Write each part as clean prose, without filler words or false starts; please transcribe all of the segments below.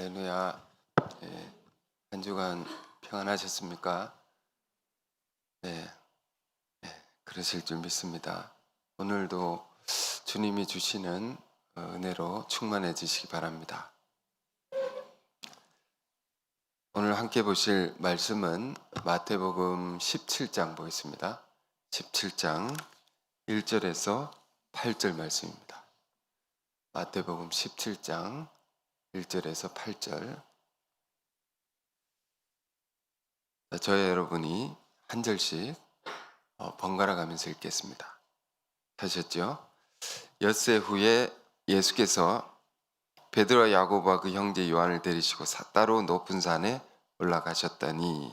할렐루야. 네, 한 주간 평안하셨습니까? 네, 그러실 줄 믿습니다. 오늘도 주님이 주시는 은혜로 충만해지시기 바랍니다. 오늘 함께 보실 말씀은 마태복음 17장 보겠습니다. 17장 1절에서 8절 말씀입니다. 마태복음 17장 1절에서 8절. 저희 여러분이 한 절씩 번갈아 가면서 읽겠습니다. 하셨죠? 엿새 후에 예수께서 베드로와 야고보와 그 형제 요한을 데리시고 따로 높은 산에 올라가셨더니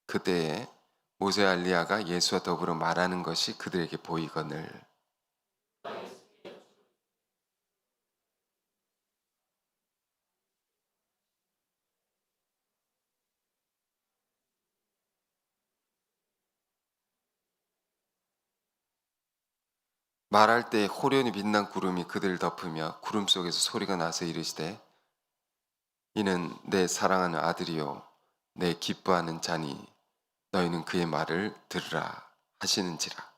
그때에 모세와 엘리야가 예수와 더불어 말하는 것이 그들에게 보이거늘 말할 때 호련히 빛난 구름이 그들을 덮으며 구름 속에서 소리가 나서 이르시되 이는 내 사랑하는 아들이요 내 기뻐하는 자니 너희는 그의 말을 들으라 하시는지라.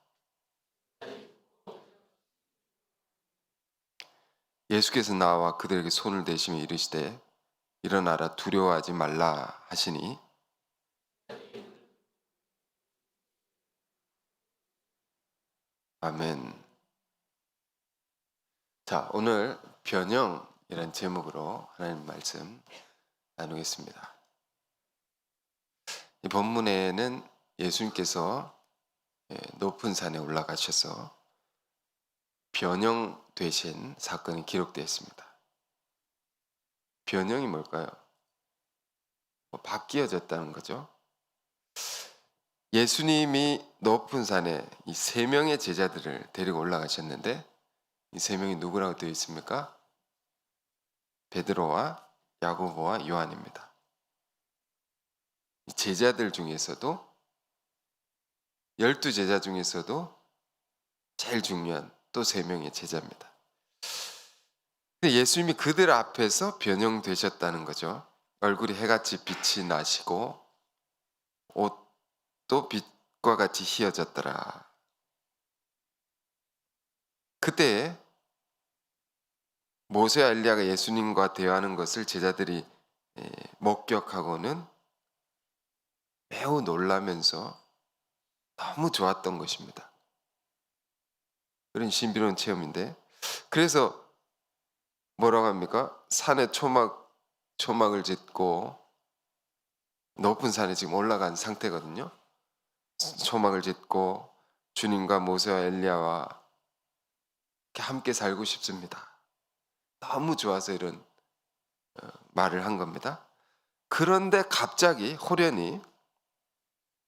예수께서 나와 그들에게 손을 대시며 이르시되 일어나라 두려워하지 말라 하시니 아멘. 자, 오늘 변형이라는 제목으로 하나님 말씀 나누겠습니다. 이 본문에는 예수님께서 높은 산에 올라가셔서 변형되신 사건이 기록되어 있습니다. 변형이 뭘까요? 바뀌어졌다는 거죠. 예수님이 높은 산에 이 세 명의 제자들을 데리고 올라가셨는데 이 세 명이 누구라고 되어 있습니까? 베드로와 야고보와 요한입니다. 이 제자들 중에서도 12제자 중에서도 제일 중요한 또 세 명의 제자입니다. 근데 예수님이 그들 앞에서 변형되셨다는 거죠. 얼굴이 해같이 빛이 나시고 옷도 빛과 같이 희어졌더라. 그때 모세와 엘리야가 예수님과 대화하는 것을 제자들이 목격하고는 매우 놀라면서 너무 좋았던 것입니다. 그런 신비로운 체험인데 그래서 뭐라고 합니까? 산에 초막을 짓고 높은 산에 지금 올라간 상태거든요. 초막을 짓고 주님과 모세와 엘리야와 함께 살고 싶습니다. 너무 좋아서 이런 말을 한 겁니다. 그런데 갑자기 호련히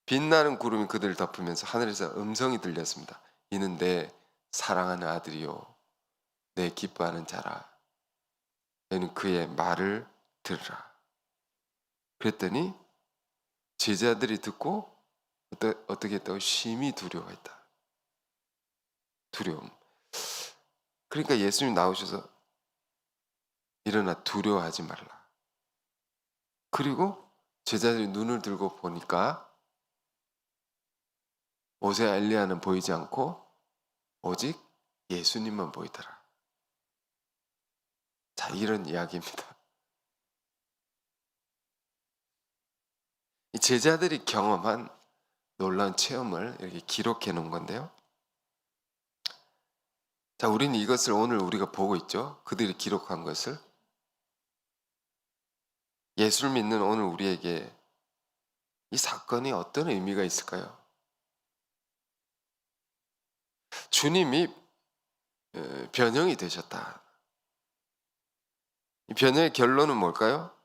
빛나는 구름이 그들을 덮으면서 하늘에서 음성이 들렸습니다. 이는 내 사랑하는 아들이요 내 기뻐하는 자라. 너는 그의 말을 들으라. 그랬더니 제자들이 듣고 어떻게 했다고? 심히 두려워했다. 두려움. 그러니까 예수님 나오셔서 일어나 두려워하지 말라. 그리고 제자들이 눈을 들고 보니까 모세와 엘리야는 보이지 않고 오직 예수님만 보이더라. 자, 이런 이야기입니다. 이 제자들이 경험한 놀라운 체험을 이렇게 기록해 놓은 건데요. 자, 우리는 이것을 오늘 우리가 보고 있죠. 그들이 기록한 것을. 예수를 믿는 오늘 우리에게 이 사건이 어떤 의미가 있을까요? 주님이 변형이 되셨다. 이 변형의 결론은 뭘까요?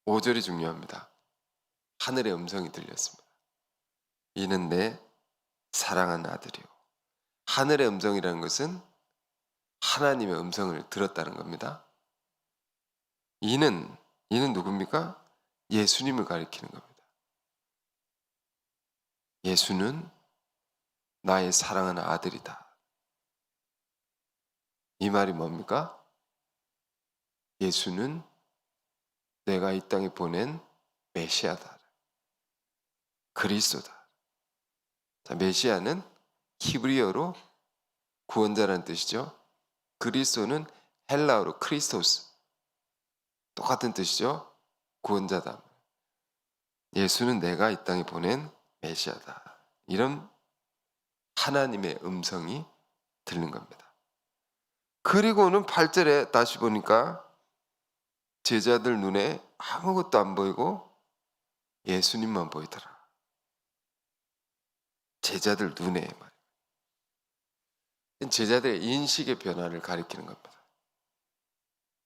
5절이 중요합니다. 하늘의 음성이 들렸습니다. 이는 내 사랑하는 아들이요. 하늘의 음성이라는 것은 하나님의 음성을 들었다는 겁니다. 이는 누굽니까? 예수님을 가리키는 겁니다. 예수는 나의 사랑하는 아들이다. 이 말이 뭡니까? 예수는 내가 이 땅에 보낸 메시아다. 그리스도다. 자, 메시아는 히브리어로 구원자라는 뜻이죠. 그리스도는 헬라어로 크리스토스. 똑같은 뜻이죠. 구원자다. 예수는 내가 이 땅에 보낸 메시아다. 이런 하나님의 음성이 들린 겁니다. 그리고는 8절에 다시 보니까 제자들 눈에 아무것도 안 보이고 예수님만 보이더라. 제자들 눈에 말이에요. 제자들의 인식의 변화를 가리키는 겁니다.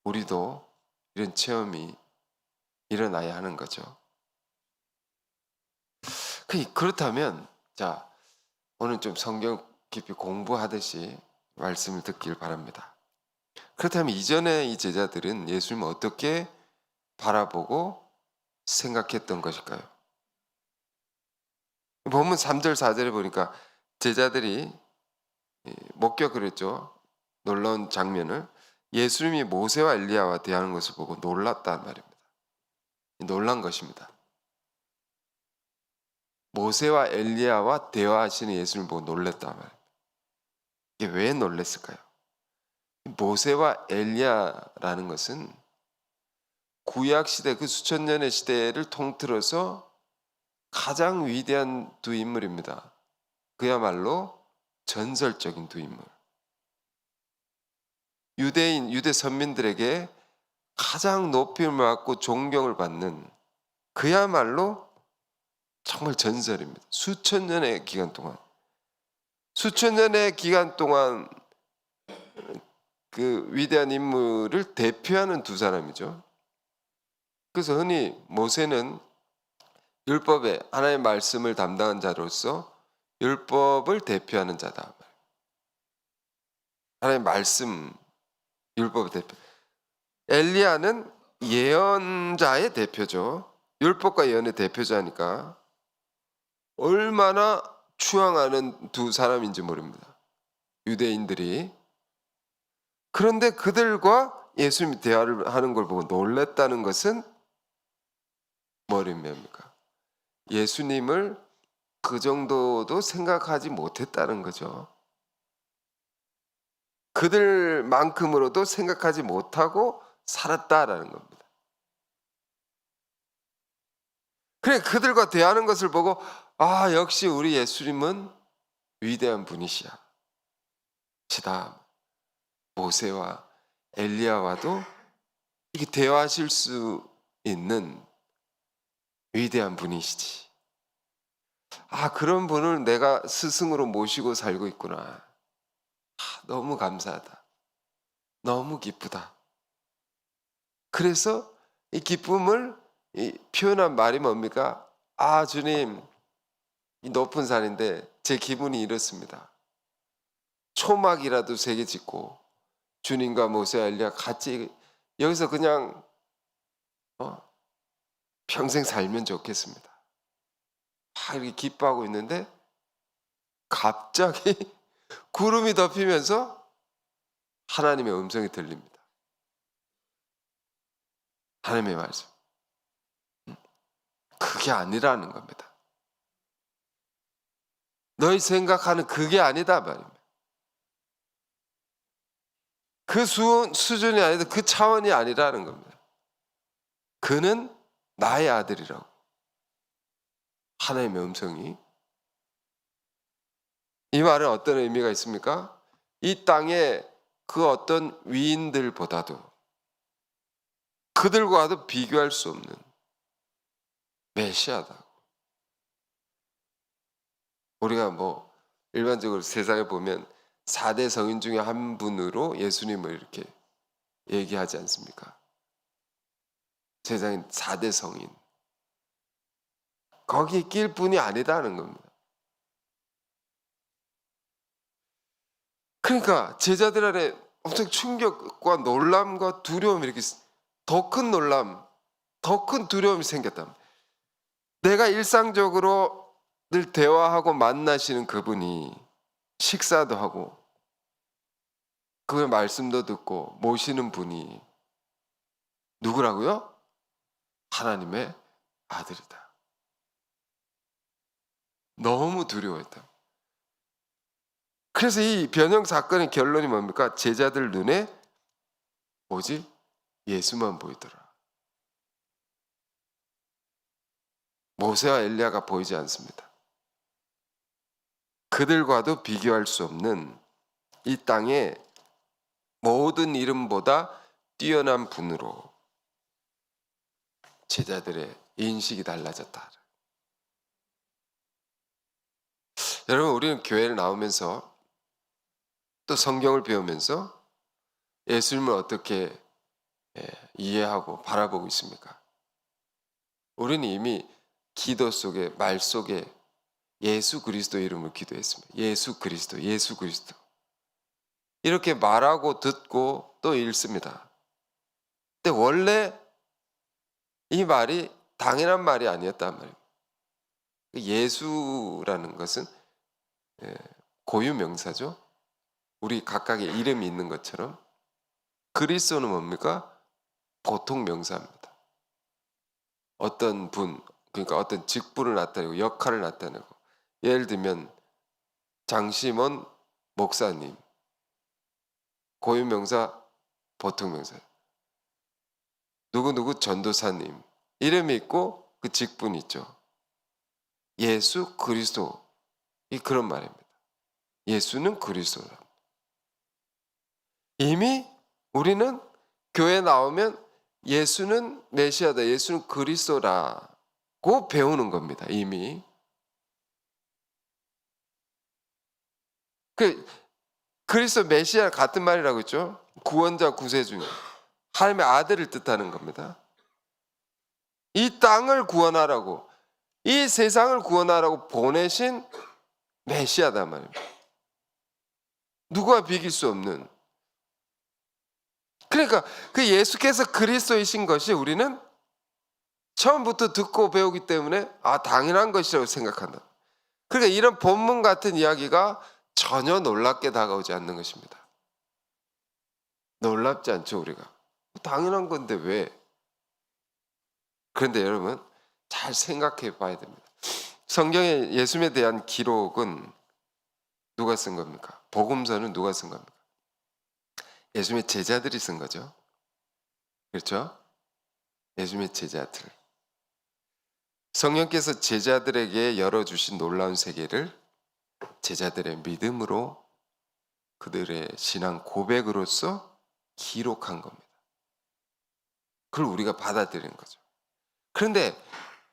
우리도 이런 체험이 일어나야 하는 거죠. 그렇다면 자, 오늘 좀 성경 깊이 공부하듯이 말씀을 듣길 바랍니다. 그렇다면 이전에 이 제자들은 예수님을 어떻게 바라보고 생각했던 것일까요? 본문 3절 4절에 보니까 제자들이 목격을 했죠. 놀라운 장면을. 예수님이 모세와 엘리야와 대하는 것을 보고 놀랐다는 말입니다. 놀란 것입니다. 모세와 엘리야와 대화하시는 예수님을 보고 놀랐단 말입니다. 이게 왜 놀랐을까요? 모세와 엘리야라는 것은 구약시대 그 수천 년의 시대를 통틀어서 가장 위대한 두 인물입니다. 그야말로 전설적인 두 인물. 유대 선민들에게 가장 높임을 받고 존경을 받는 그야말로 정말 전설입니다. 수천 년의 기간 동안 그 위대한 인물을 대표하는 두 사람이죠. 그래서 흔히 모세는 율법의 하나님의 말씀을 담당한 자로서 율법을 대표하는 자다. 하나님의 말씀, 율법의 대표. 엘리야는 예언자의 대표죠. 율법과 예언의 대표자니까 얼마나 추앙하는 두 사람인지 모릅니다. 유대인들이. 그런데 그들과 예수님이 대화를 하는 걸 보고 놀랐다는 것은 뭐입니까? 예수님을 그 정도도 생각하지 못했다는 거죠. 그들만큼으로도 생각하지 못하고 살았다라는 겁니다. 그래, 그들과 대하는 것을 보고 아, 역시 우리 예수님은 위대한 분이시다. 모세와 엘리야와도 이렇게 대화하실 수 있는 위대한 분이시지. 아, 그런 분을 내가 스승으로 모시고 살고 있구나. 아, 너무 감사하다. 너무 기쁘다. 그래서 이 기쁨을 표현한 말이 뭡니까? 아, 주님, 이 높은 산인데 제 기분이 이렇습니다. 초막이라도 3개 짓고 주님과 모세와 엘리야 같이 여기서 그냥 평생 살면 좋겠습니다. 이렇게 기뻐하고 있는데 갑자기 구름이 덮이면서 하나님의 음성이 들립니다. 하나님의 말씀. 그게 아니라는 겁니다. 너희 생각하는 그게 아니다 말입니다. 그 수준이 아니다. 그 차원이 아니라는 겁니다. 그는 나의 아들이라고. 하나님의 음성이. 이 말은 어떤 의미가 있습니까? 이 땅에 그 어떤 위인들보다도 그들과도 비교할 수 없는 메시아다. 우리가 일반적으로 세상에 보면 4대 성인 중에 한 분으로 예수님을 이렇게 얘기하지 않습니까? 세상에 4대 성인. 거기에 낄 분이 아니다는 겁니다. 그러니까 제자들 안에 엄청 충격과 놀람과 두려움이 이렇게 더 큰 놀람, 더 큰 두려움이 생겼다. 내가 일상적으로 늘 대화하고 만나시는 그분이 식사도 하고 그 말씀도 듣고 모시는 분이 누구라고요? 하나님의 아들이다. 너무 두려워했다. 그래서 이 변형 사건의 결론이 뭡니까? 제자들 눈에 뭐지? 예수만 보이더라. 모세와 엘리야가 보이지 않습니다. 그들과도 비교할 수 없는 이 땅의 모든 이름보다 뛰어난 분으로 제자들의 인식이 달라졌다. 여러분, 우리는 교회를 나오면서 또 성경을 배우면서 예수님을 어떻게 이해하고 바라보고 있습니까? 우리는 이미 기도 속에, 말 속에 예수 그리스도 이름을 기도했습니다. 예수 그리스도, 예수 그리스도. 이렇게 말하고 듣고 또 읽습니다. 근데 원래 이 말이 당연한 말이 아니었단 말입니다. 예수라는 것은 고유 명사죠. 우리 각각의 이름이 있는 것처럼 그리스도는 뭡니까? 보통 명사입니다. 어떤 분, 그러니까 어떤 직분을 나타내고 역할을 나타내고, 예를 들면 장시몬 목사님, 고유 명사, 보통 명사. 누구누구 전도사님, 이름이 있고 그 직분이 있죠. 예수 그리스도, 이 그런 말입니다. 예수는 그리스도다. 이미 우리는 교회 나오면 예수는 메시아다, 예수는 그리스도라고 배우는 겁니다. 이미. 그리스도 메시아 같은 말이라고 했죠. 구원자 구세주, 하나님의 아들을 뜻하는 겁니다. 이 땅을 구원하라고, 이 세상을 구원하라고 보내신 메시아다 말입니다. 누구와 비길 수 없는. 그러니까 그 예수께서 그리스도이신 것이 우리는 처음부터 듣고 배우기 때문에 당연한 것이라고 생각한다. 그러니까 이런 본문 같은 이야기가 전혀 놀랍게 다가오지 않는 것입니다. 놀랍지 않죠, 우리가. 당연한 건데 왜? 그런데 여러분, 잘 생각해 봐야 됩니다. 성경에 예수님에 대한 기록은 누가 쓴 겁니까? 복음서는 누가 쓴 겁니까? 예수님의 제자들이 쓴 거죠. 그렇죠? 예수님의 제자들. 성령께서 제자들에게 열어주신 놀라운 세계를 제자들의 믿음으로, 그들의 신앙 고백으로서 기록한 겁니다. 그걸 우리가 받아들이는 거죠. 그런데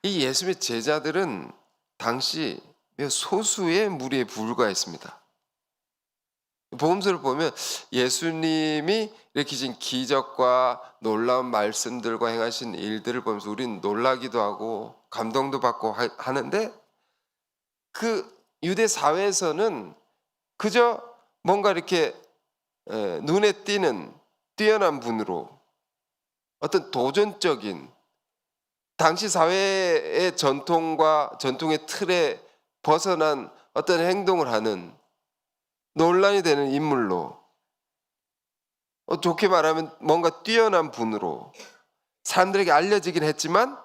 이 예수님의 제자들은 당시 소수의 무리에 불과했습니다. 복음서를 보면 예수님이 일으키신 기적과 놀라운 말씀들과 행하신 일들을 보면서 우리는 놀라기도 하고 감동도 받고 하는데, 그 유대 사회에서는 그저 뭔가 이렇게 눈에 띄는 뛰어난 분으로 어떤 도전적인, 당시 사회의 전통과 전통의 틀에 벗어난 어떤 행동을 하는 논란이 되는 인물로, 좋게 말하면 뭔가 뛰어난 분으로 사람들에게 알려지긴 했지만,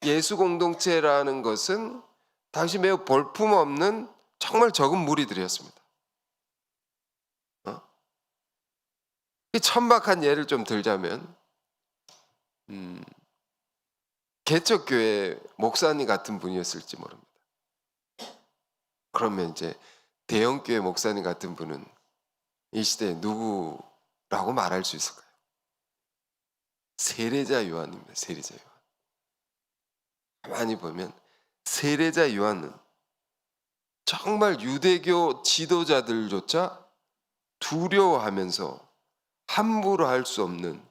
예수 공동체라는 것은 당시 매우 볼품없는 정말 적은 무리들이었습니다. 이 천박한 예를 좀 들자면, 개척교회 목사님 같은 분이었을지 모릅니다. 그러면 이제 대형교회 목사님 같은 분은 이 시대에 누구라고 말할 수 있을까요? 세례자 요한입니다. 세례자 요한. 가만히 보면 세례자 요한은 정말 유대교 지도자들조차 두려워하면서 함부로 할 수 없는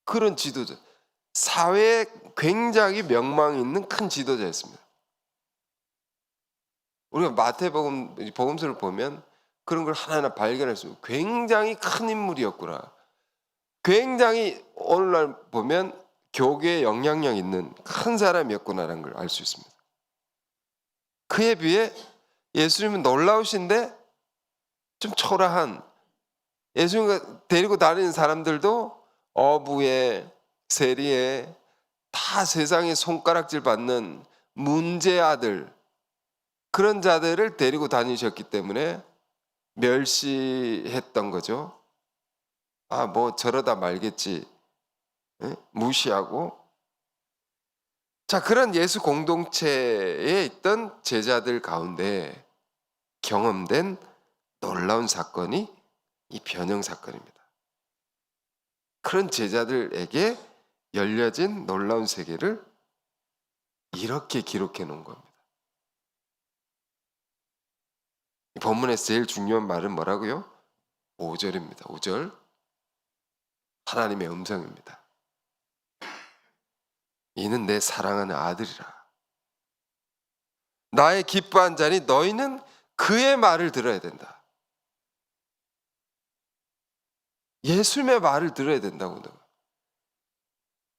그런 지도자, 사회에 굉장히 명망이 있는 큰 지도자였습니다. 우리가 마태복음 복음서를 보면 그런 걸 하나하나 발견할 수 있고, 굉장히 큰 인물이었구나. 굉장히 오늘날 보면 교계에 영향력 있는 큰 사람이었구나라는 걸 알 수 있습니다. 그에 비해 예수님은 놀라우신데 좀 초라한, 예수님을 데리고 다니는 사람들도 어부에 세리에 다 세상에 손가락질 받는 문제 아들, 그런 자들을 데리고 다니셨기 때문에 멸시했던 거죠. 아, 뭐 저러다 말겠지. 예? 무시하고. 자, 그런 예수 공동체에 있던 제자들 가운데 경험된 놀라운 사건이 이 변형 사건입니다. 그런 제자들에게 열려진 놀라운 세계를 이렇게 기록해 놓은 겁니다. 이 본문에서 제일 중요한 말은 뭐라고요? 5절입니다. 5절. 하나님의 음성입니다. 이는 내 사랑하는 아들이라. 나의 기뻐한 자니 너희는 그의 말을 들어야 된다. 예수님의 말을 들어야 된다고.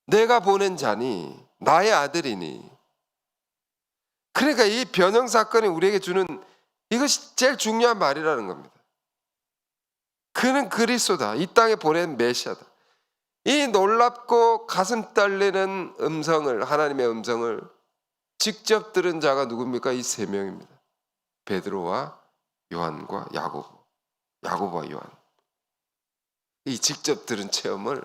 내가 보낸 자니 나의 아들이니. 그러니까 이 변형 사건이 우리에게 주는 이것이 제일 중요한 말이라는 겁니다. 그는 그리스도다. 이 땅에 보낸 메시아다. 이 놀랍고 가슴 떨리는 음성을, 하나님의 음성을 직접 들은 자가 누굽니까? 이 세 명입니다. 베드로와 요한과 야고보와 요한. 이 직접 들은 체험을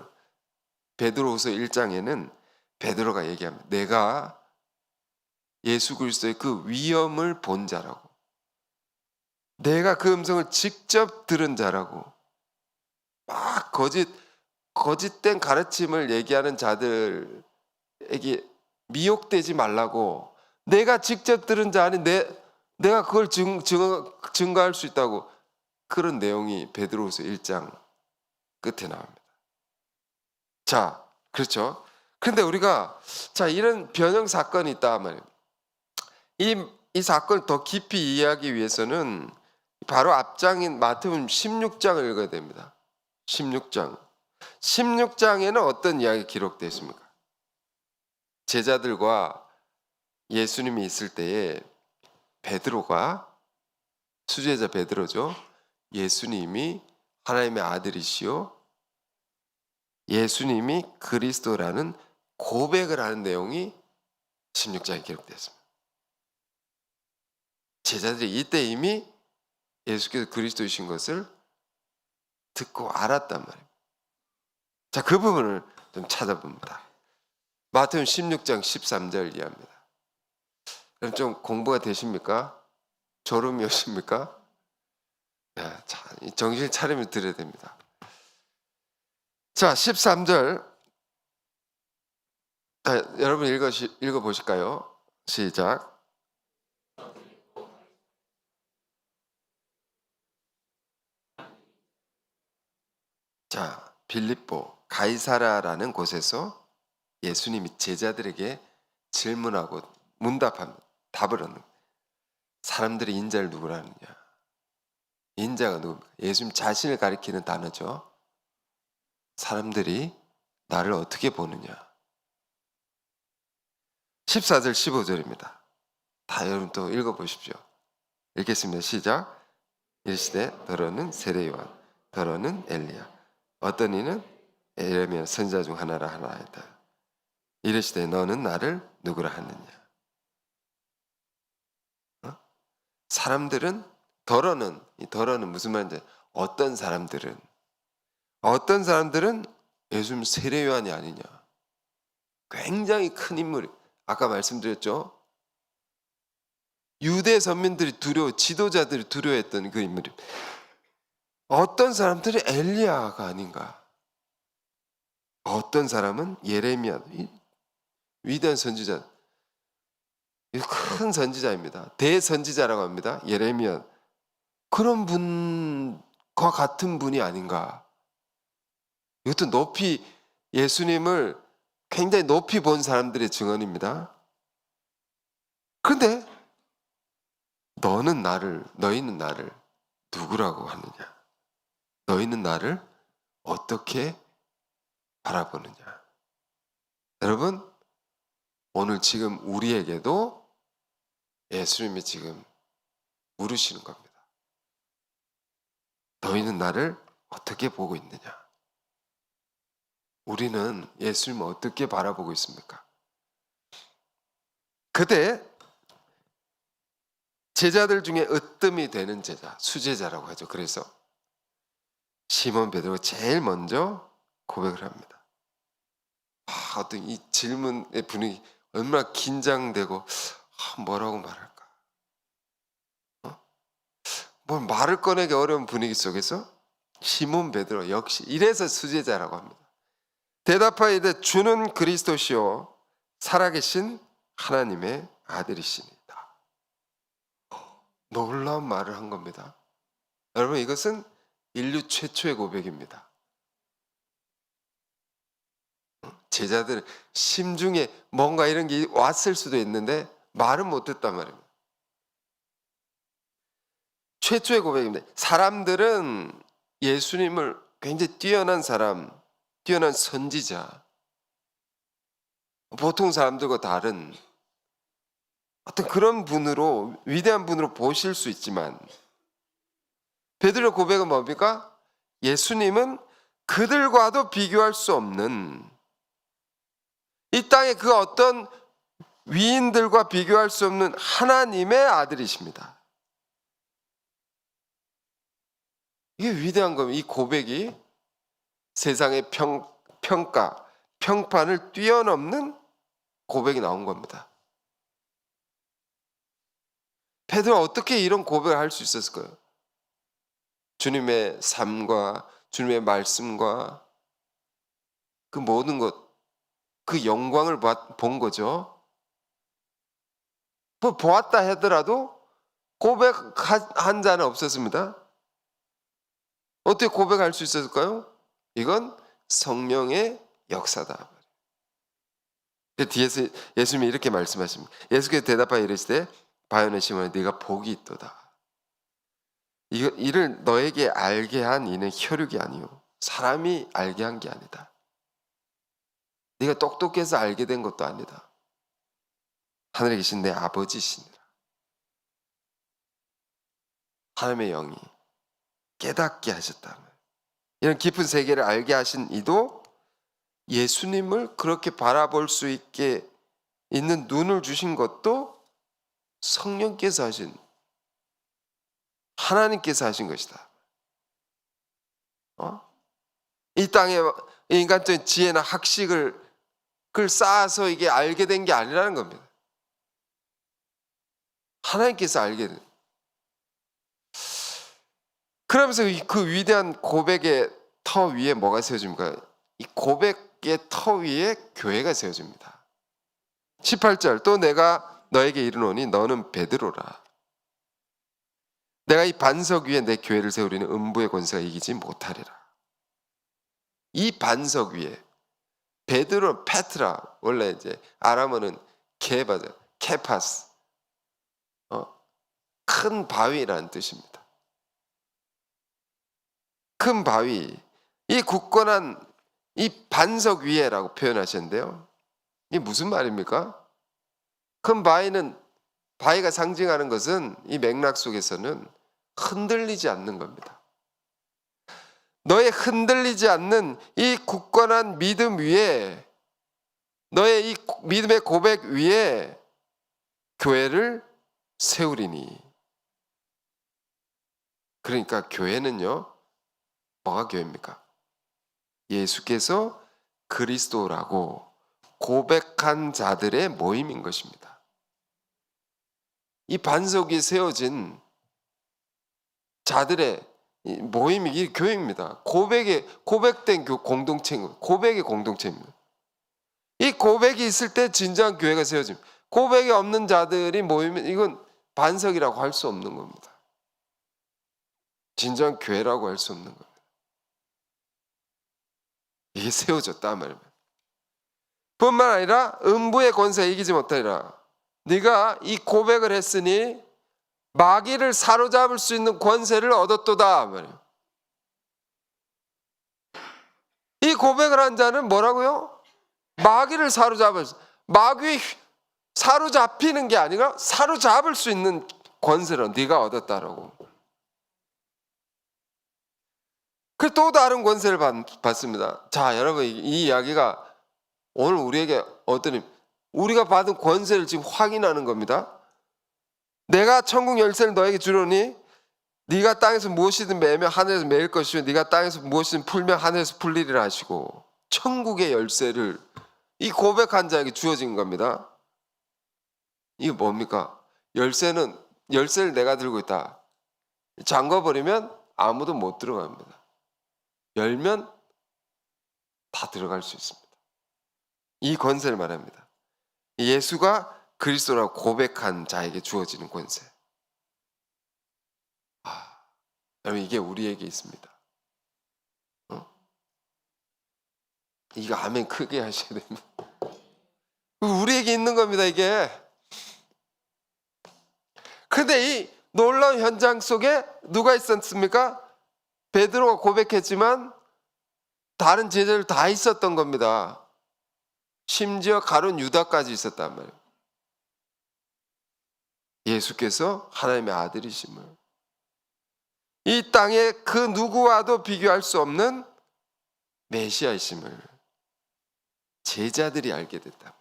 베드로후서 1장에는 베드로가 얘기합니다. 내가 예수 그리스도의 그 위엄을 본 자라고. 내가 그 음성을 직접 들은 자라고. 막 거짓된 가르침을 얘기하는 자들에게 미혹되지 말라고. 내가 직접 들은 자 아니 내가 그걸 증거할 수 있다고. 그런 내용이 베드로후서 1장 끝에 나옵니다. 자, 그렇죠. 그런데 우리가 이런 변형 사건이 있다 말이에요. 이 사건을 더 깊이 이해하기 위해서는 바로 앞장인 마태복음 16장을 읽어야 됩니다. 16장. 16장에는 어떤 이야기가 기록되어 있습니까? 제자들과 예수님이 있을 때에 베드로가, 수제자 베드로죠. 예수님이 하나님의 아들이시요 예수님이 그리스도라는 고백을 하는 내용이 16장에 기록되어 있습니다. 제자들이 이때 이미 예수께서 그리스도이신 것을 듣고 알았단 말이에요. 자, 그 부분을 좀 찾아봅니다. 마태복음 16장 13절 이하입니다. 그럼 좀 공부가 되십니까? 졸음이 오십니까? 야, 정신 차리면 들어야 됩니다. 자, 13절. 자, 여러분 읽어보실까요? 시작. 자, 빌립보 가이사라라는 곳에서 예수님이 제자들에게 질문하고 문답합니다. 답을 얻는. 사람들이 인자를 누구라느냐? 인자가 누굽니까? 예수님 자신을 가리키는 단어죠. 사람들이 나를 어떻게 보느냐? 14절 15절입니다. 다 여러분 또 읽어보십시오. 읽겠습니다. 시작. 이르시되 너로는 세례 요한, 너로는 엘리야, 어떤 이는 예레미야 선지자 중 하나라 하나이다. 이르시되 너는 나를 누구라 하느냐? 사람들은 이 더러는 무슨 말인지, 어떤 사람들은 예수님 세례 요한이 아니냐? 굉장히 큰 인물이, 아까 말씀드렸죠. 유대 선민들이 지도자들이 두려워했던 그 인물이. 어떤 사람들이 엘리야가 아닌가? 어떤 사람은 예레미야, 위대한 선지자, 큰 선지자입니다. 대선지자라고 합니다. 예레미야. 그런 분과 같은 분이 아닌가? 이것도 높이, 예수님을 굉장히 높이 본 사람들의 증언입니다. 그런데 너희는 나를 누구라고 하느냐? 너희는 나를 어떻게 바라보느냐? 여러분, 오늘 지금 우리에게도 예수님이 지금 물으시는 겁니다. 너희는 나를 어떻게 보고 있느냐? 우리는 예수님을 어떻게 바라보고 있습니까? 그때 제자들 중에 으뜸이 되는 제자, 수제자라고 하죠. 그래서 시몬 베드로가 제일 먼저 고백을 합니다. 어떤 이 질문의 분위기 얼마나 긴장되고 뭐라고 말할까? 뭘 말을 꺼내기 어려운 분위기 속에서 시몬 베드로 역시 이래서 수제자라고 합니다. 대답하이되 주는 그리스도시요 살아계신 하나님의 아들이시니다. 놀라운 말을 한 겁니다. 여러분, 이것은 인류 최초의 고백입니다. 제자들 심중에 뭔가 이런 게 왔을 수도 있는데 말은 못했단 말입니다. 최초의 고백입니다. 사람들은 예수님을 굉장히 뛰어난 사람, 뛰어난 선지자, 보통 사람들과 다른 어떤 그런 분으로, 위대한 분으로 보실 수 있지만 베드로의 고백은 뭡니까? 예수님은 그들과도 비교할 수 없는, 이 땅의 그 어떤 위인들과 비교할 수 없는 하나님의 아들이십니다. 이게 위대한 겁니다. 이 고백이 세상의 평가, 평판을 뛰어넘는 고백이 나온 겁니다. 베드로가 어떻게 이런 고백을 할 수 있었을까요? 주님의 삶과 주님의 말씀과 그 모든 것, 그 영광을 본 거죠. 뭐 보았다 하더라도 고백한 자는 없었습니다. 어떻게 고백할 수 있었을까요? 이건 성령의 역사다. 뒤에서 예수님이 이렇게 말씀하십니다. 예수께서 대답하여 이르시되 바요네 시몬아 네가 복이 있도다. 이를 너에게 알게 한 이는 혈육이 아니요 사람이 알게 한 게 아니다. 네가 똑똑해서 알게 된 것도 아니다. 하늘에 계신 내 아버지시니라. 하나님의 영이 깨닫게 하셨다. 이런 깊은 세계를 알게 하신 이도 예수님을 그렇게 바라볼 수 있게 있는 눈을 주신 것도 성령께서 하신, 하나님께서 하신 것이다. 이 땅에 인간적인 지혜나 학식을 쌓아서 이게 알게 된 게 아니라는 겁니다. 하나님께서 알게 된. 그러면서 그 위대한 고백의 터 위에 뭐가 세워집니까? 이 고백의 터 위에 교회가 세워집니다. 18절 또 내가 너에게 이르노니 너는 베드로라. 내가 이 반석 위에 내 교회를 세우리니 음부의 권세가 이기지 못하리라. 이 반석 위에 베드로, 페트라, 원래 이제 아람어는 게바죠, 케파스, 큰 바위라는 뜻입니다. 큰 바위, 이 굳건한 이 반석 위에라고 표현하셨는데요. 이게 무슨 말입니까? 큰 바위가 상징하는 것은 이 맥락 속에서는 흔들리지 않는 겁니다. 너의 흔들리지 않는 이 굳건한 믿음 위에, 너의 이 믿음의 고백 위에 교회를 세우리니. 그러니까 교회는요, 뭐가 교회입니까? 예수께서 그리스도라고 고백한 자들의 모임인 것입니다. 이 반석 위에 세워진 자들의 모임이 이 교회입니다. 고백된 공동체입니다. 고백의 공동체입니다. 이 고백이 있을 때 진정한 교회가 세워집니다. 고백이 없는 자들이 모이면 이건 반석이라고 할 수 없는 겁니다. 진정한 교회라고 할 수 없는 겁니다. 이게 세워졌다 말입니다. 뿐만 아니라 음부의 권세에 이기지 못하리라. 네가 이 고백을 했으니 마귀를 사로잡을 수 있는 권세를 얻었도다 말이에요. 이 고백을 한 자는 뭐라고요? 마귀를 사로잡을, 마귀 사로잡히는 게 아니라 사로잡을 수 있는 권세를 네가 얻었다라고. 그 또 다른 권세를 받습니다. 자, 여러분, 이 이야기가 오늘 우리에게 어떤 우리가 받은 권세를 지금 확인하는 겁니다. 내가 천국 열쇠를 너에게 주노니 네가 땅에서 무엇이든 매면 하늘에서 매일 것이요 네가 땅에서 무엇이든 풀면 하늘에서 풀리리라 하시고, 천국의 열쇠를 이 고백한 자에게 주어진 겁니다. 이게 뭡니까? 열쇠를 내가 들고 있다. 잠궈버리면 아무도 못 들어갑니다. 열면 다 들어갈 수 있습니다. 이 권세를 말합니다. 예수가 그리스도라고 고백한 자에게 주어지는 권세. 여러분, 이게 우리에게 있습니다. 이거 아멘 크게 하셔야 됩니다. 우리에게 있는 겁니다, 이게. 근데 이 놀라운 현장 속에 누가 있었습니까? 베드로가 고백했지만 다른 제자들 다 있었던 겁니다. 심지어 가룟 유다까지 있었단 말이에요. 예수께서 하나님의 아들이심을, 이 땅에 그 누구와도 비교할 수 없는 메시아이심을 제자들이 알게 됐다.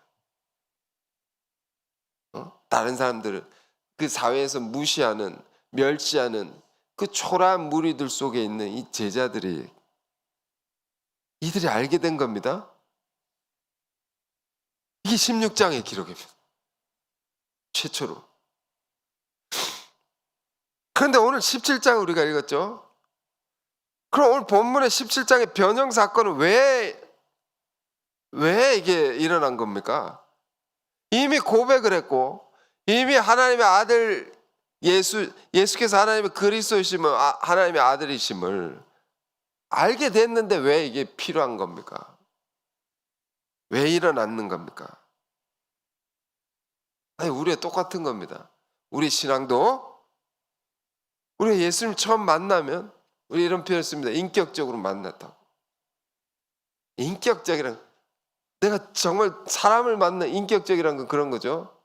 다른 사람들은 그 사회에서 무시하는, 멸시하는 그 초라한 무리들 속에 있는 이 제자들이, 이들이 알게 된 겁니다. 이게 16장의 기록입니다. 최초로. 그런데 오늘 17장을 우리가 읽었죠. 그럼 오늘 본문의 17장의 변형 사건은 왜 이게 일어난 겁니까? 이미 고백을 했고, 이미 하나님의 아들 예수께서 하나님의 그리스도이심을, 하나님의 아들이심을 알게 됐는데 왜 이게 필요한 겁니까? 왜 일어났는 겁니까? 아니, 우리가 똑같은 겁니다. 우리 신앙도 우리가 예수님 처음 만나면 우리 이런 표현을 씁니다. 인격적으로 만났다고. 인격적이란, 내가 정말 사람을 만나, 인격적이란 건 그런 거죠.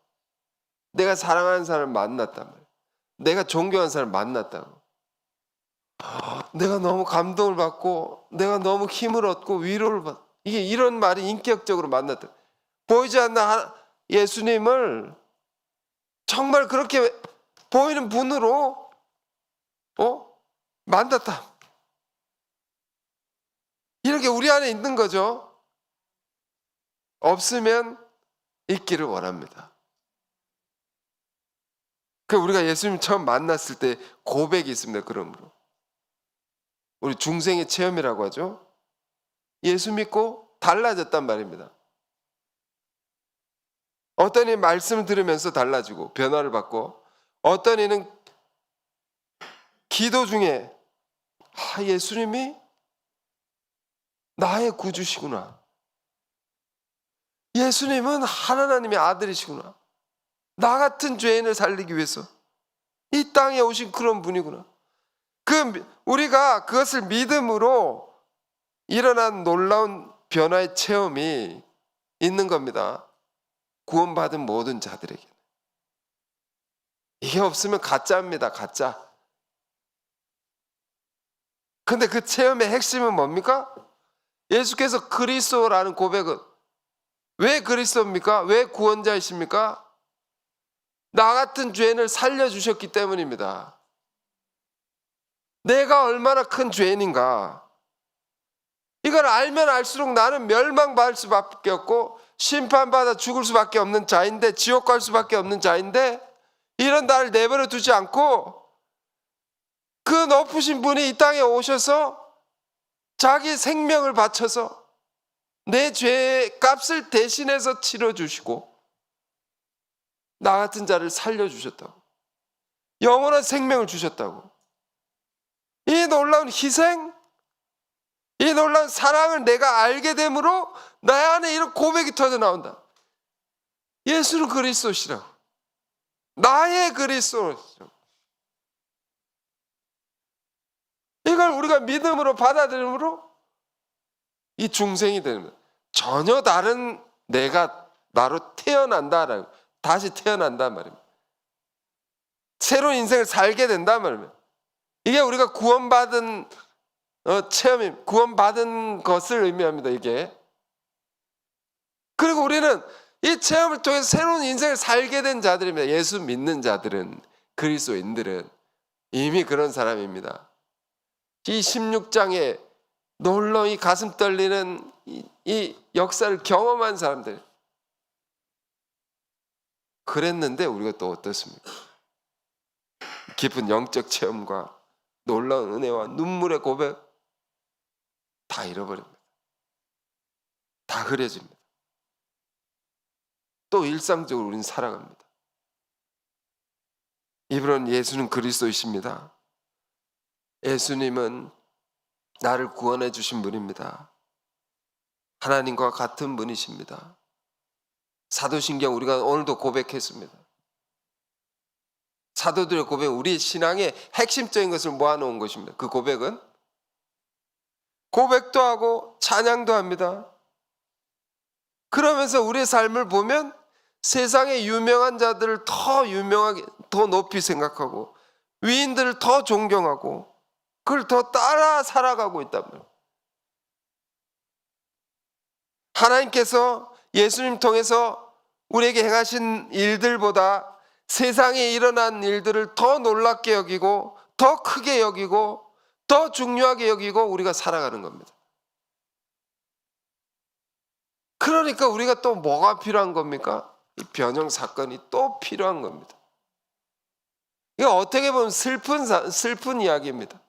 내가 사랑하는 사람을 만났단 말이에요. 내가 존경하는 사람을 만났다고. 내가 너무 감동을 받고, 내가 너무 힘을 얻고 위로를 받고, 이게 이런 말이 인격적으로 만났다. 보이지 않는 예수님을 정말 그렇게 보이는 분으로 만났다. 이렇게 우리 안에 있는 거죠. 없으면 있기를 원합니다. 그 우리가 예수님 처음 만났을 때 고백이 있습니다. 그러므로 우리 중생의 체험이라고 하죠. 예수 믿고 달라졌단 말입니다. 어떤 이 말씀을 들으면서 달라지고 변화를 받고, 어떤 이는 기도 중에 예수님이 나의 구주시구나, 예수님은 하나님의 아들이시구나, 나 같은 죄인을 살리기 위해서 이 땅에 오신 그런 분이구나. 우리가 그것을 믿음으로 일어난 놀라운 변화의 체험이 있는 겁니다. 구원받은 모든 자들에게. 이게 없으면 가짜입니다. 가짜. 근데 그 체험의 핵심은 뭡니까? 예수께서 그리스도라는 고백은 왜 그리스도입니까? 왜 구원자이십니까? 나 같은 죄인을 살려주셨기 때문입니다. 내가 얼마나 큰 죄인인가, 이걸 알면 알수록 나는 멸망받을 수밖에 없고 심판받아 죽을 수밖에 없는 자인데, 지옥 갈 수밖에 없는 자인데, 이런 나를 내버려 두지 않고 그 높으신 분이 이 땅에 오셔서 자기 생명을 바쳐서 내 죄의 값을 대신해서 치러주시고 나 같은 자를 살려주셨다고, 영원한 생명을 주셨다고. 이 놀라운 희생, 이 놀라운 사랑을 내가 알게 되므로 나 안에 이런 고백이 터져 나온다. 예수는 그리스도시라고, 나의 그리스도시라고. 이걸 우리가 믿음으로 받아들임으로 이 중생이 되는 거예요. 전혀 다른 내가 나로 태어난다라고, 다시 태어난단 말입니다. 새로운 인생을 살게 된단 말입니다. 이게 우리가 구원받은 체험임, 구원받은 것을 의미합니다. 이게. 그리고 우리는 이 체험을 통해서 새로운 인생을 살게 된 자들입니다. 예수 믿는 자들은, 그리스도인들은 이미 그런 사람입니다. 이 16장에 놀라운 이 가슴 떨리는 이 역사를 경험한 사람들. 그랬는데 우리가 또 어떻습니까? 깊은 영적 체험과 놀라운 은혜와 눈물의 고백 다 잃어버립니다. 다 흐려집니다. 또 일상적으로 우리는 살아갑니다. 이분은 예수는 그리스도이십니다. 예수님은 나를 구원해 주신 분입니다. 하나님과 같은 분이십니다. 사도신경 우리가 오늘도 고백했습니다. 사도들의 고백은 우리 신앙의 핵심적인 것을 모아놓은 것입니다. 그 고백은 고백도 하고 찬양도 합니다. 그러면서 우리의 삶을 보면 세상의 유명한 자들을 더 유명하게, 더 높이 생각하고 위인들을 더 존경하고 그걸 더 따라 살아가고 있단 말이에요. 하나님께서 예수님 통해서 우리에게 행하신 일들보다 세상에 일어난 일들을 더 놀랍게 여기고 더 크게 여기고 더 중요하게 여기고 우리가 살아가는 겁니다. 그러니까 우리가 또 뭐가 필요한 겁니까? 이 변형 사건이 또 필요한 겁니다. 이거 어떻게 보면 슬픈 이야기입니다.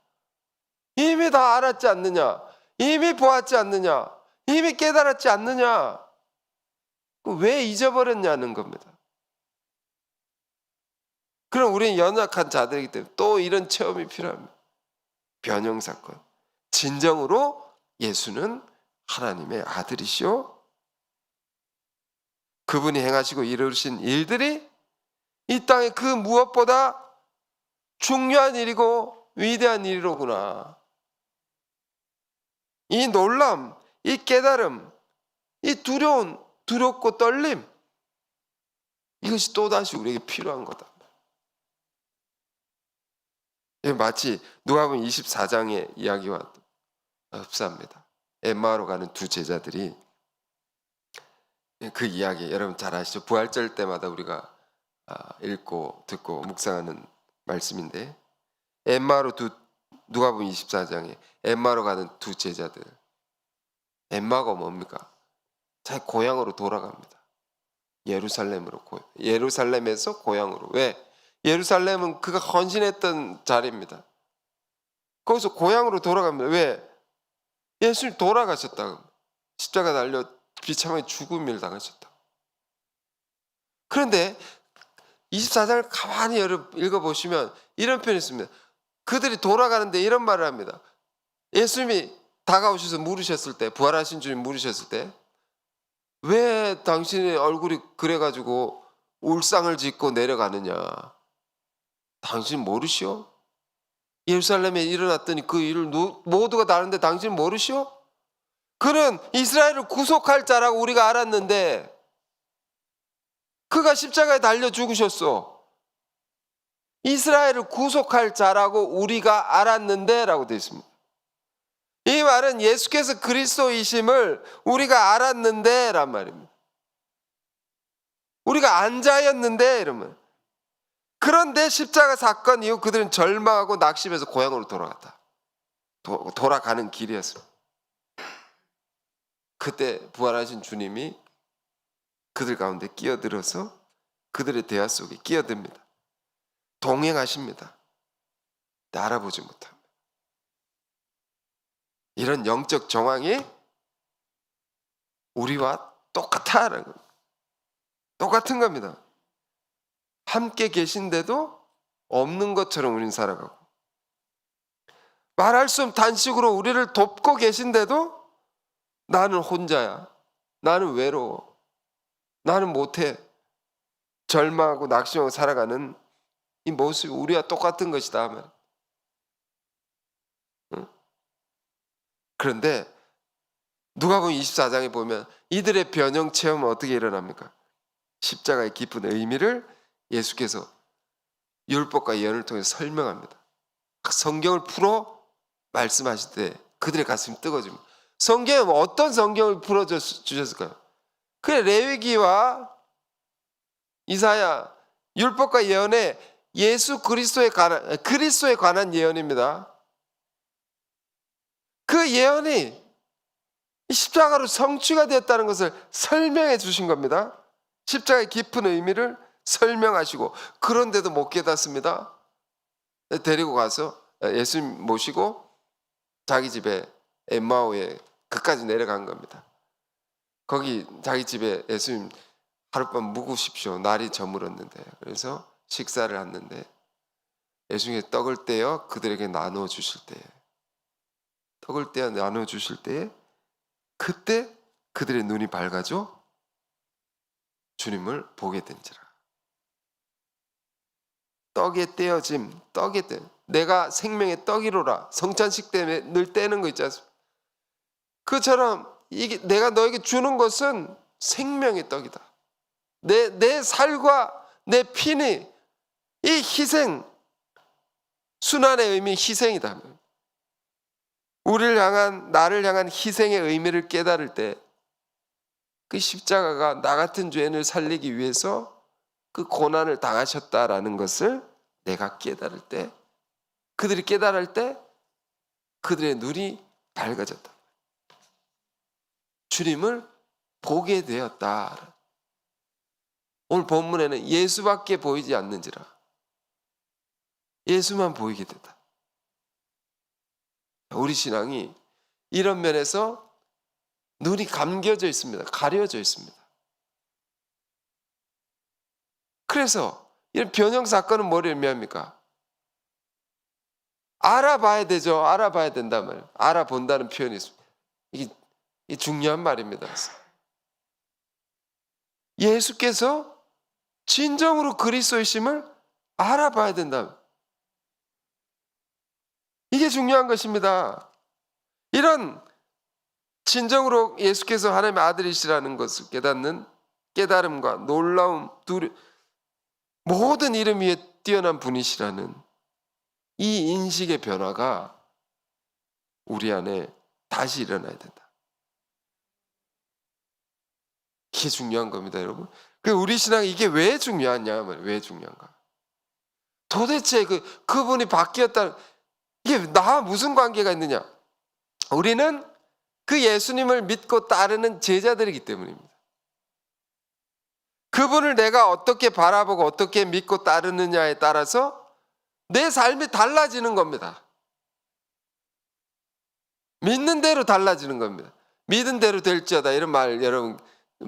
이미 다 알았지 않느냐? 이미 보았지 않느냐? 이미 깨달았지 않느냐? 왜 잊어버렸냐는 겁니다. 그럼 우리는 연약한 자들이기 때문에 또 이런 체험이 필요합니다. 변형 사건. 진정으로 예수는 하나님의 아들이시오. 그분이 행하시고 이루신 일들이 이 땅의 그 무엇보다 중요한 일이고 위대한 일이로구나. 이 놀람, 이 깨달음, 이 두렵고 떨림, 이것이 또다시 우리에게 필요한 거다. 마치 누가복음 24장의 이야기와 흡사합니다. 엠마오로 가는 두 제자들이 그 이야기 여러분 잘 아시죠? 부활절 때마다 우리가 읽고 듣고 묵상하는 말씀인데 누가복음 24장에 엠마오로 가는 두 제자들. 엠마가 뭡니까? 자기 고향으로 돌아갑니다. 예루살렘에서 고향으로. 왜? 예루살렘은 그가 헌신했던 자리입니다. 거기서 고향으로 돌아갑니다. 왜? 예수님 돌아가셨다. 십자가 달려 비참하게 죽음을 당하셨다. 그런데 24장을 가만히 읽어보시면 이런 표현이 있습니다. 그들이 돌아가는데 이런 말을 합니다. 예수님이 다가오셔서 물으셨을 때, 부활하신 주님 물으셨을 때, 왜 당신의 얼굴이 그래가지고 울상을 짓고 내려가느냐? 당신 모르시오? 예루살렘에 일어났더니 그 일을 모두가 다른데 당신 모르시오? 그는 이스라엘을 구속할 자라고 우리가 알았는데 그가 십자가에 달려 죽으셨어. 이스라엘을 구속할 자라고 우리가 알았는데 라고 되어 있습니다. 이 말은 예수께서 그리스도이심을 우리가 알았는데 란 말입니다. 우리가 안자였는데 이러면. 그런데 십자가 사건 이후 그들은 절망하고 낙심해서 고향으로 돌아갔다. 돌아가는 길이었습니다. 그때 부활하신 주님이 그들 가운데 끼어들어서 그들의 대화 속에 끼어듭니다. 동행하십니다. 알아보지 못합니다. 이런 영적 정황이 우리와 똑같아라는 겁니다. 똑같은 겁니다. 함께 계신데도 없는 것처럼 우리는 살아가고 말할 수 없는 단식으로 우리를 돕고 계신데도 나는 혼자야. 나는 외로워. 나는 못해. 절망하고 낙심하고 살아가는 이 모습이 우리와 똑같은 것이다. 응? 그런데 누가복음 24장에 보면 이들의 변형 체험은 어떻게 일어납니까? 십자가의 깊은 의미를 예수께서 율법과 예언을 통해서 설명합니다. 성경을 풀어 말씀하실 때 그들의 가슴이 뜨거집니다. 성경은 어떤 성경을 풀어주셨을까요? 그래, 레위기와 이사야, 율법과 예언에 예수 그리스도에 관한 예언입니다. 그 예언이 십자가로 성취가 되었다는 것을 설명해 주신 겁니다. 십자가의 깊은 의미를 설명하시고, 그런데도 못 깨닫습니다. 데리고 가서 예수님 모시고 자기 집에 엠마오에 그까지 내려간 겁니다. 거기 자기 집에 예수님 하룻밤 묵으십시오. 날이 저물었는데. 그래서 식사를 했는데 예수님이 떡을 떼어 그들에게 나누어 주실 때, 떡을 떼어 나누어 주실 때에 그때 그들의 눈이 밝아져 주님을 보게 된지라. 떡의 떼어짐, 떡의 떼. 내가 생명의 떡이로라. 성찬식 때문에 늘 떼는 거 있지 않습니까? 그처럼 이게 내가 너에게 주는 것은 생명의 떡이다. 내 살과 내 피니 이 희생, 순환의 의미 희생이다. 나를 향한 희생의 의미를 깨달을 때 그 십자가가 나 같은 죄인을 살리기 위해서 그 고난을 당하셨다라는 것을 내가 깨달을 때, 그들이 깨달을 때 그들의 눈이 밝아졌다. 주님을 보게 되었다. 오늘 본문에는 예수밖에 보이지 않는지라. 예수만 보이게 됐다. 우리 신앙이 이런 면에서 눈이 감겨져 있습니다. 가려져 있습니다. 그래서 이런 변형 사건은 뭐를 의미합니까? 알아봐야 되죠. 알아봐야 된단 말이에요. 알아본다는 표현이 있습니다. 이게 중요한 말입니다. 예수께서 진정으로 그리스도이심을 알아봐야 된다. 이게 중요한 것입니다. 이런 진정으로 예수께서 하나님의 아들이시라는 것을 깨닫는 깨달음과 놀라움, 모든 이름 위에 뛰어난 분이시라는 이 인식의 변화가 우리 안에 다시 일어나야 된다. 이게 중요한 겁니다, 여러분. 우리 신앙이 이게 왜 중요하냐? 왜 중요한가? 도대체 그분이 바뀌었다. 이게 나와 무슨 관계가 있느냐? 우리는 그 예수님을 믿고 따르는 제자들이기 때문입니다. 그분을 내가 어떻게 바라보고 어떻게 믿고 따르느냐에 따라서 내 삶이 달라지는 겁니다. 믿는 대로 달라지는 겁니다. 믿은 대로 될지어다, 이런 말 여러분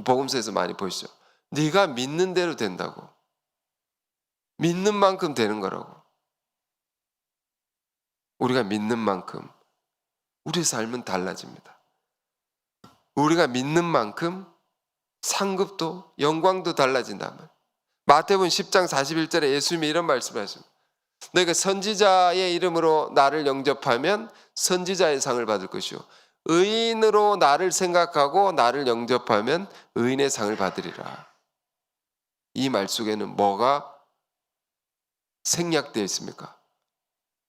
복음서에서 많이 보시죠. 네가 믿는 대로 된다고. 믿는 만큼 되는 거라고. 우리가 믿는 만큼 우리 삶은 달라집니다. 우리가 믿는 만큼 상급도 영광도 달라진다면, 마태복음 10장 41절에 예수님이 이런 말씀을 하십니다. 너희가 선지자의 이름으로 나를 영접하면 선지자의 상을 받을 것이요, 의인으로 나를 생각하고 나를 영접하면 의인의 상을 받으리라. 이 말 속에는 뭐가 생략되어 있습니까?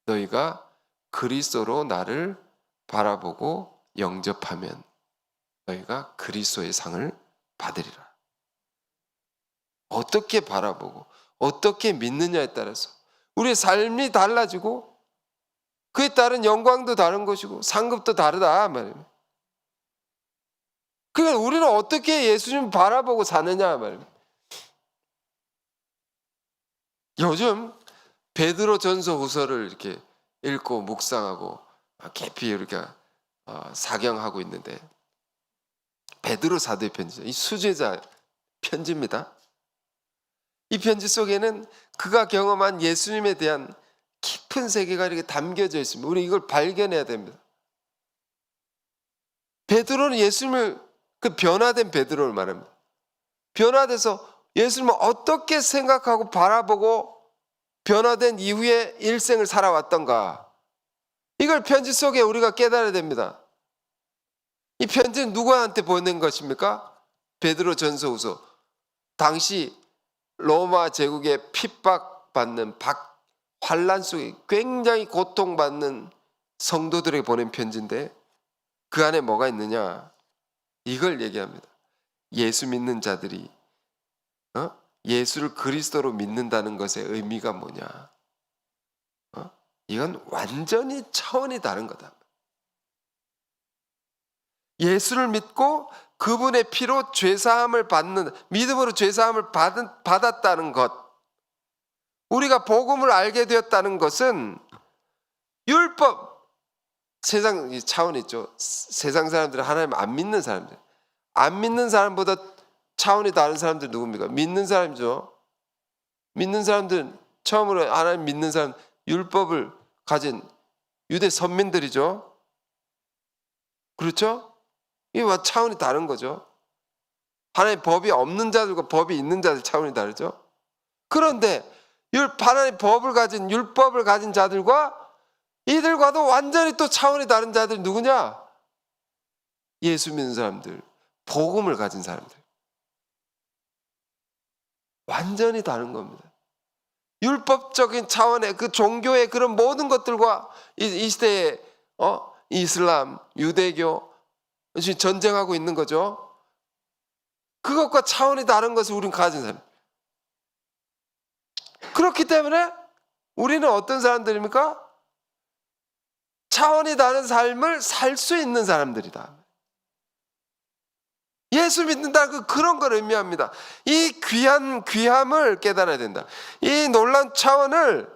너희가 그리스도로 나를 바라보고 영접하면 너희가 그리스도의 상을 받으리라. 어떻게 바라보고 어떻게 믿느냐에 따라서 우리의 삶이 달라지고 그에 따른 영광도 다른 것이고 상급도 다르다 말이에요. 그러니까 우리는 어떻게 예수님 바라보고 사느냐 말이에요. 요즘 베드로 전서 후서를 이렇게 읽고 묵상하고 깊이 이렇게 사경하고 있는데, 베드로 사도의 편지죠. 이 수제자 편지입니다. 이 편지 속에는 그가 경험한 예수님에 대한 깊은 세계가 이렇게 담겨져 있습니다. 우리 이걸 발견해야 됩니다. 베드로는 예수님을, 그 변화된 베드로를 말합니다. 변화돼서 예수님을 어떻게 생각하고 바라보고 변화된 이후에 일생을 살아왔던가, 이걸 편지 속에 우리가 깨달아야 됩니다. 이 편지는 누구한테 보낸 것입니까? 베드로 전서후서. 당시 로마 제국의 핍박 핍박받는 환란 속에 굉장히 고통받는 성도들에게 보낸 편지인데 그 안에 뭐가 있느냐? 이걸 얘기합니다. 예수 믿는 자들이 예수를 그리스도로 믿는다는 것의 의미가 뭐냐? 이건 완전히 차원이 다른 거다. 예수를 믿고 그분의 피로 죄사함을 받는, 믿음으로 죄사함을 받았다는 것, 우리가 복음을 알게 되었다는 것은 율법, 세상 차원이 있죠. 세상 사람들은 하나님 안 믿는 사람들, 안 믿는 사람보다 차원이 다른 사람들 누굽니까? 믿는 사람이죠. 믿는 사람들은 처음으로 하나님 믿는 사람, 율법을 가진 유대 선민들이죠. 그렇죠? 이게 차원이 다른 거죠. 하나님 법이 없는 자들과 법이 있는 자들 차원이 다르죠. 그런데 하나님 법을 가진, 율법을 가진 자들과 이들과도 완전히 또 차원이 다른 자들 누구냐? 예수 믿는 사람들, 복음을 가진 사람들. 완전히 다른 겁니다. 율법적인 차원의 그 종교의 그런 모든 것들과 이 시대의 이슬람, 유대교 지금 전쟁하고 있는 거죠. 그것과 차원이 다른 것을 우리는 가진 사람. 그렇기 때문에 우리는 어떤 사람들입니까? 차원이 다른 삶을 살 수 있는 사람들이다. 예수 믿는다는 그런 걸 의미합니다. 이 귀함을 깨달아야 된다. 이 놀라운 차원을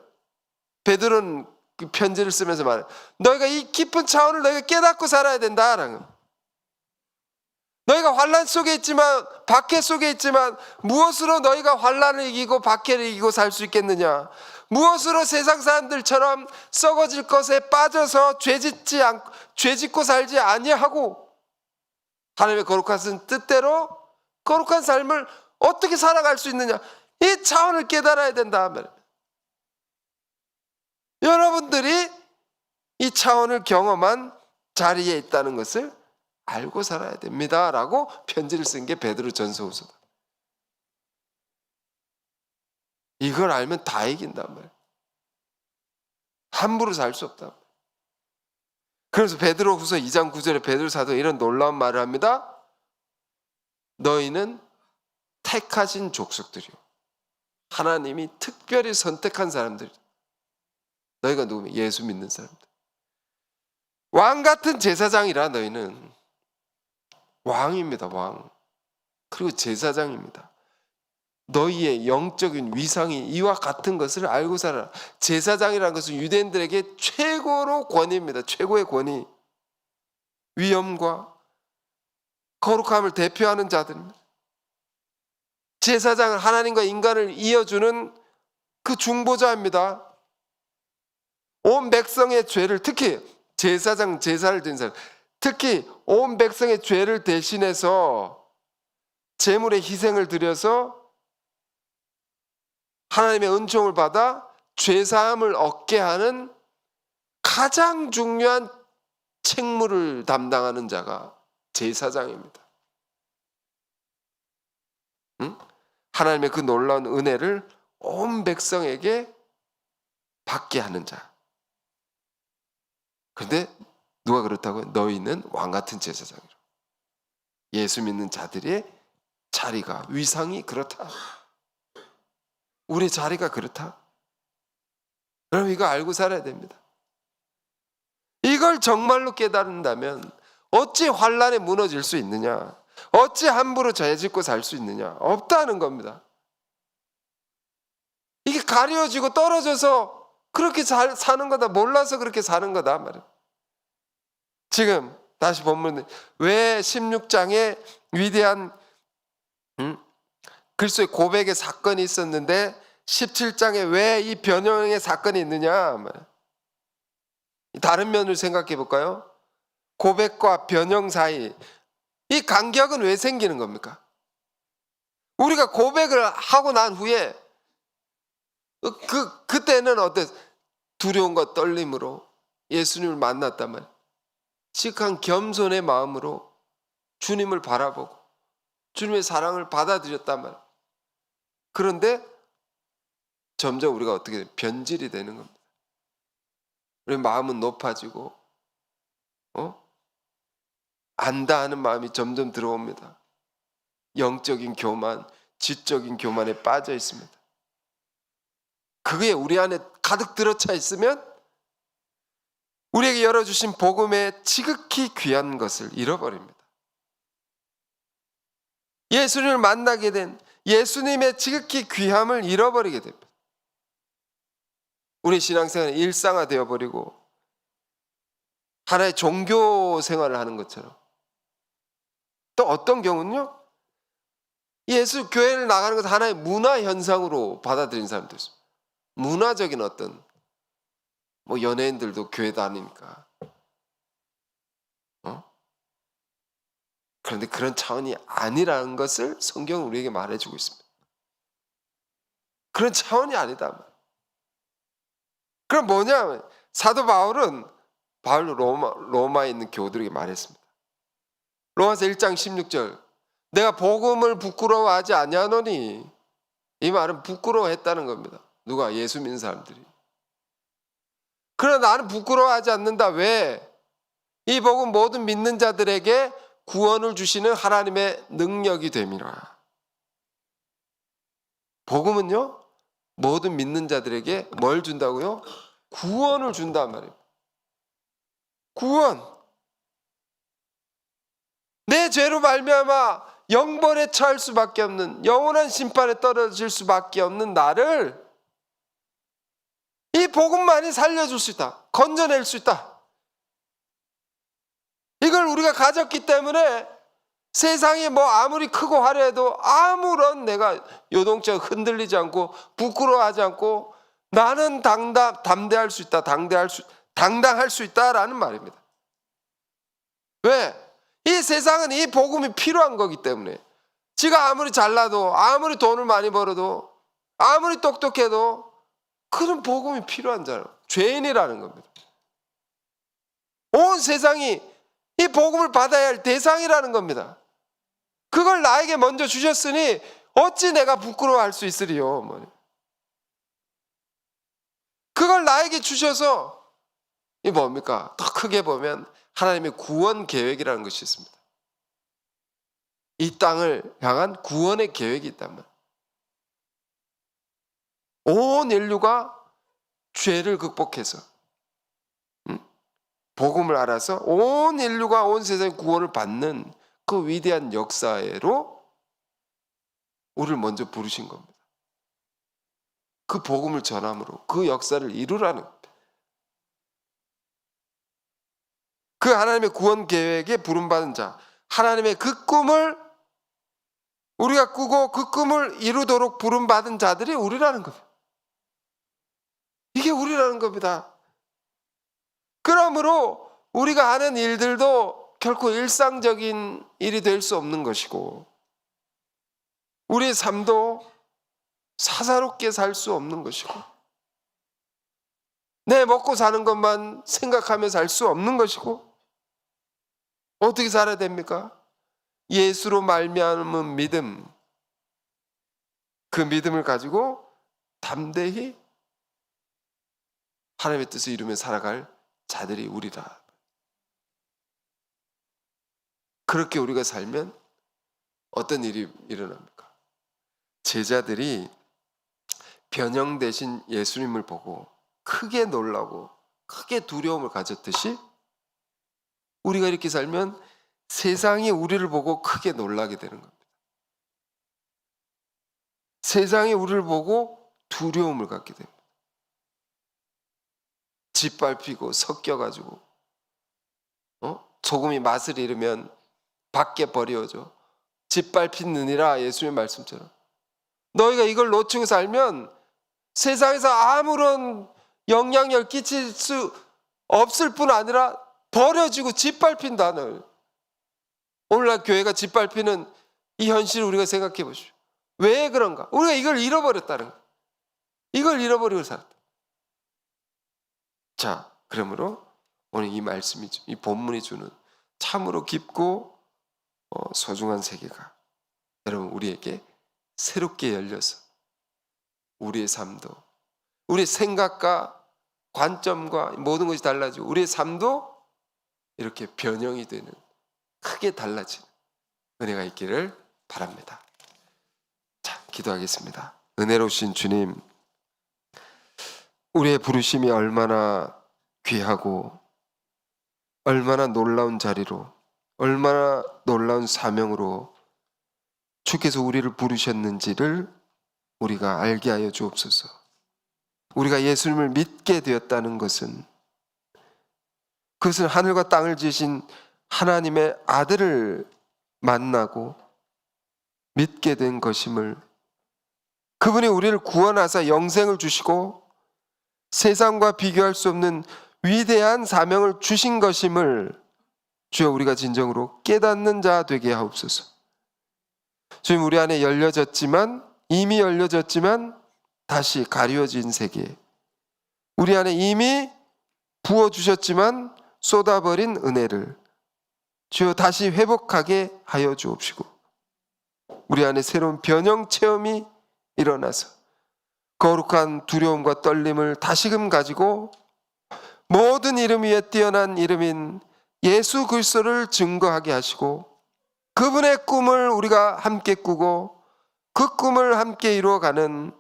베드로는 그 편지를 쓰면서 말해요. 너희가 이 깊은 차원을 너희가 깨닫고 살아야 된다라는 거예요. 너희가 환란 속에 있지만, 박해 속에 있지만 무엇으로 너희가 환란을 이기고 박해를 이기고 살 수 있겠느냐? 무엇으로 세상 사람들처럼 썩어질 것에 빠져서 죄짓고 살지 아니하고 하나님의 거룩하신 뜻대로 거룩한 삶을 어떻게 살아갈 수 있느냐? 이 차원을 깨달아야 된다. 여러분들이 이 차원을 경험한 자리에 있다는 것을 알고 살아야 됩니다. 라고 편지를 쓴 게 베드로 전서후서다. 이걸 알면 다 이긴단 말이에요. 함부로 살 수 없다. 그래서 베드로후서 2장 9절에 베드로 사도가 이런 놀라운 말을 합니다. 너희는 택하신 족속들이요, 하나님이 특별히 선택한 사람들. 너희가 누구면 예수 믿는 사람들. 왕 같은 제사장이라. 너희는 왕입니다. 왕. 그리고 제사장입니다. 너희의 영적인 위상이 이와 같은 것을 알고 살아라. 제사장이라는 것은 유대인들에게 최고로 권위입니다. 최고의 권위, 위엄과 거룩함을 대표하는 자들입니다. 제사장은 하나님과 인간을 이어주는 그 중보자입니다. 온 백성의 죄를, 특히 제사장, 제사를 드린 사람, 특히 온 백성의 죄를 대신해서 제물의 희생을 드려서 하나님의 은총을 받아 죄사함을 얻게 하는 가장 중요한 책무를 담당하는 자가 제사장입니다. 하나님의 그 놀라운 은혜를 온 백성에게 받게 하는 자. 그런데 누가 그렇다고요? 너희는 왕같은 제사장이라. 예수 믿는 자들의 자리가, 위상이 그렇다. 우리 자리가 그렇다. 여러분, 이거 알고 살아야 됩니다. 이걸 정말로 깨달은다면 어찌 환란에 무너질 수 있느냐? 어찌 함부로 죄짓고 살 수 있느냐? 없다는 겁니다. 이게 가려지고 떨어져서 그렇게 사는 거다. 몰라서 그렇게 사는 거다 말이에요. 지금 다시 본문, 왜 16장에 위대한 그리스도의 고백의 사건이 있었는데 17장에 왜 이 변형의 사건이 있느냐? 다른 면을 생각해 볼까요? 고백과 변형 사이 이 간격은 왜 생기는 겁니까? 우리가 고백을 하고 난 후에 그때는 어때? 두려움과 떨림으로 예수님을 만났단 말이에요. 시크한 겸손의 마음으로 주님을 바라보고 주님의 사랑을 받아들였단 말이에요. 그런데 점점 우리가 어떻게 변질이 되는 겁니다. 우리 마음은 높아지고 안다 하는 마음이 점점 들어옵니다. 영적인 교만, 지적인 교만에 빠져 있습니다. 그게 우리 안에 가득 들어차 있으면 우리에게 열어주신 복음의 지극히 귀한 것을 잃어버립니다. 예수님을 만나게 된 예수님의 지극히 귀함을 잃어버리게 됩니다. 우리 신앙생활은 일상화되어 버리고 하나의 종교 생활을 하는 것처럼, 또 어떤 경우는요, 예수 교회를 나가는 것을 하나의 문화 현상으로 받아들인 사람도 있습니다. 문화적인 어떤 연예인들도 교회 다니니까 그런데 그런 차원이 아니라는 것을 성경은 우리에게 말해주고 있습니다. 그런 차원이 아니다. 그럼 뭐냐? 사도 바울은 로마에 있는 교우들에게 말했습니다. 로마서 1장 16절, 내가 복음을 부끄러워하지 아니하노니, 이 말은 부끄러워했다는 겁니다. 누가? 예수 믿는 사람들이. 그러나 나는 부끄러워하지 않는다. 왜? 이 복음 모든 믿는 자들에게 구원을 주시는 하나님의 능력이 됨이라. 복음은요, 모든 믿는 자들에게 뭘 준다고요? 구원을 준단 말이에요. 구원. 내 죄로 말미암아 영벌에 처할 수밖에 없는, 영원한 심판에 떨어질 수밖에 없는 나를 이 복음만이 살려줄 수 있다. 건져낼 수 있다. 이걸 우리가 가졌기 때문에 세상이 아무리 크고 화려해도 아무런 내가 요동쳐 흔들리지 않고 부끄러워하지 않고 나는 담대할 수 있다. 당당할 수 있다라는 말입니다. 왜? 이 세상은 이 복음이 필요한 거기 때문에. 지가 아무리 잘나도, 아무리 돈을 많이 벌어도, 아무리 똑똑해도 그런 복음이 필요한 자는 죄인이라는 겁니다. 온 세상이 이 복음을 받아야 할 대상이라는 겁니다. 그걸 나에게 먼저 주셨으니 어찌 내가 부끄러워할 수 있으리요. 그걸 나에게 주셔서 이 뭡니까? 더 크게 보면 하나님의 구원 계획이라는 것이 있습니다. 이 땅을 향한 구원의 계획이 있단 말이에요. 온 인류가 죄를 극복해서 복음을 알아서 온 인류가 온 세상의 구원을 받는 그 위대한 역사로 우리를 먼저 부르신 겁니다. 그 복음을 전함으로 그 역사를 이루라는 겁니다. 그 하나님의 구원 계획에 부름받은 자, 하나님의 그 꿈을 우리가 꾸고 그 꿈을 이루도록 부름받은 자들이 우리라는 겁니다. 이게 우리라는 겁니다. 그러므로 우리가 하는 일들도 결코 일상적인 일이 될 수 없는 것이고, 우리의 삶도 사사롭게 살 수 없는 것이고, 내 먹고 사는 것만 생각하며 살 수 없는 것이고, 어떻게 살아야 됩니까? 예수로 말미암은 믿음, 그 믿음을 가지고 담대히 하나님의 뜻을 이루며 살아갈 자들이 우리라. 그렇게 우리가 살면 어떤 일이 일어납니까? 제자들이 변형되신 예수님을 보고 크게 놀라고 크게 두려움을 가졌듯이 우리가 이렇게 살면 세상이 우리를 보고 크게 놀라게 되는 겁니다. 세상이 우리를 보고 두려움을 갖게 됩니다. 짓밟히고 섞여가지고 소금이 맛을 잃으면 밖에 버려져 짓밟히느니라. 예수님의 말씀처럼 너희가 이걸 놓치고 살면 세상에서 아무런 영향력을 끼칠 수 없을 뿐 아니라 버려지고 짓밟힌다는, 오늘날 교회가 짓밟히는 이 현실을 우리가 생각해 보십시오. 왜 그런가? 우리가 이걸 잃어버렸다는 거예요. 이걸 잃어버리고 살았다. 자, 그러므로 오늘 이 말씀이, 이 본문이 주는 참으로 깊고 소중한 세계가 여러분 우리에게 새롭게 열려서 우리의 삶도 우리의 생각과 관점과 모든 것이 달라지고 우리의 삶도 이렇게 변형이 되는, 크게 달라지는 은혜가 있기를 바랍니다. 자, 기도하겠습니다. 은혜로우신 주님, 우리의 부르심이 얼마나 귀하고 얼마나 놀라운 자리로, 얼마나 놀라운 사명으로 주께서 우리를 부르셨는지를 우리가 알게 하여 주옵소서. 우리가 예수님을 믿게 되었다는 것은, 그것은 하늘과 땅을 지으신 하나님의 아들을 만나고 믿게 된 것임을, 그분이 우리를 구원하사 영생을 주시고 세상과 비교할 수 없는 위대한 사명을 주신 것임을 주여 우리가 진정으로 깨닫는 자 되게 하옵소서. 주님, 우리 안에 이미 열려졌지만 다시 가려진 세계, 우리 안에 이미 부어주셨지만 쏟아버린 은혜를 주여 다시 회복하게 하여 주옵시고, 우리 안에 새로운 변형 체험이 일어나서 거룩한 두려움과 떨림을 다시금 가지고 모든 이름 위에 뛰어난 이름인 예수 그리스도를 증거하게 하시고, 그분의 꿈을 우리가 함께 꾸고 그 꿈을 함께 이루어가는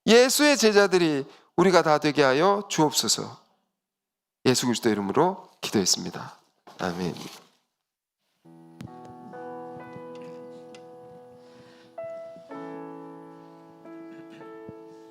예수의 제자들이 우리가 다 되게 하여 주옵소서. 예수 그리스도 이름으로 기도했습니다. 아멘.